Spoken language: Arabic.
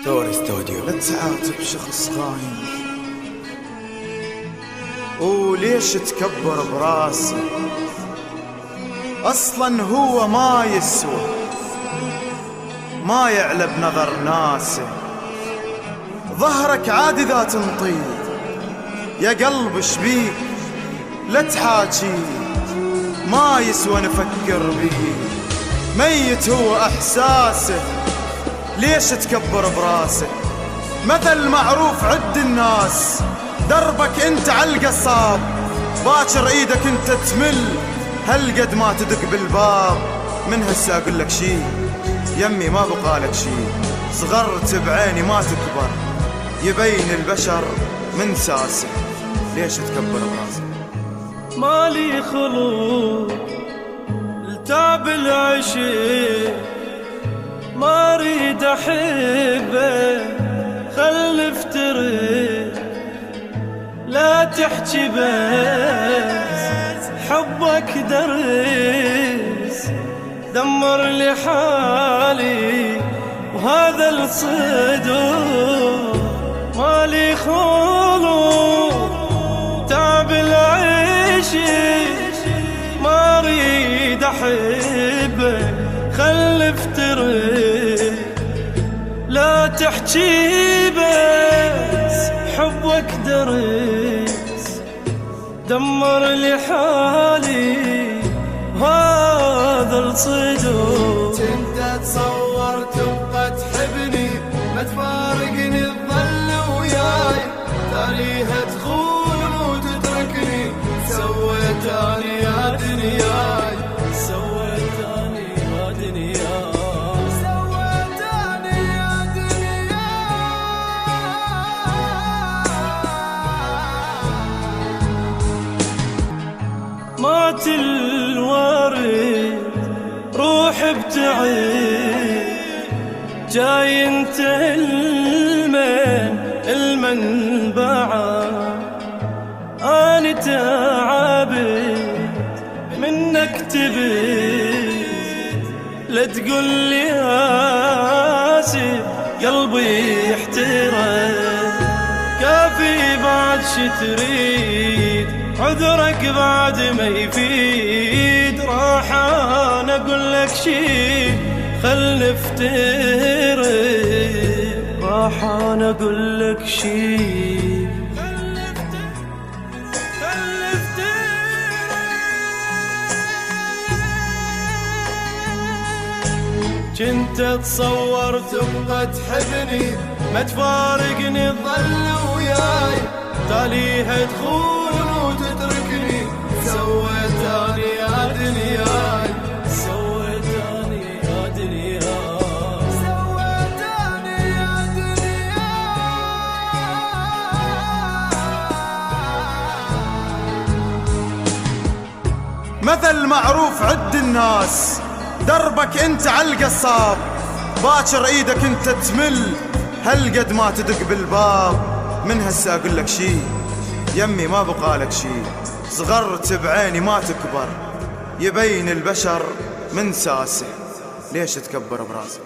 دوري استوديو. لا تعاتب شخص خاين، وليش تكبر براسه؟ اصلا هو ما يسوى، ما يعلى بنظر ناسه. ظهرك عادي ذا تنطيه، يا قلب شبيك لا تحاجي، ما يسوى نفكر بيه. ميت هو احساسه، ليش تكبر براسه؟ مثل معروف عد الناس، دربك انت عالقصاب، باكر ايدك انت تمل، هالقد ما تدق بالباب. من هسه اقول لك شي يمي ما بقالك شي، صغرت بعيني ما تكبر، يبين البشر من ساسه. ليش تكبر براسه؟ مالي خلود التعب العشق، ما اريد احبه خل افترق، لا تحكي بس حبك درس، دمر لي حالي وهذا الصدور. مالي خلود تعب العيش، ما اريد احبك خل افترق، لا تحكي بس حبك درس، دمر لي حالي هذا الصدور. انت تصور تبقى تحبني، ما تفارقني تظل وياي، تاريها تخون وتتركني، سويت اني يا دنياي، سويت اني يا دنياي، سويت اني يا دنياي. مات الورد روح ابتعد، جاي انت المنبعة، أنا تعبت منك تبت، لا تقول لي آسف قلبي يحترق، كافي بعد شي تريد، عذرك بعد ما يفيد. راح أنا أقول لك شي خل نفترق، راح أنا أقول لك شي خل نفترق. كنت اتصور تبقى تحبني، ما تفارقني تظل وياي، تاليها تخون وتتركني، سويت اني يا دنياي، سويت اني يا دنياي، سويت اني يا دنياي. مثل معروف عد الناس، دربك انت عالقصاب، باكر ايدك انت تمل، هالقد ما تدق بالباب. من هسه اقول لك شي يمي ما بقالك شي، صغرت بعيني ما تكبر، يبين البشر من ساسه. ليش تكبر براسه؟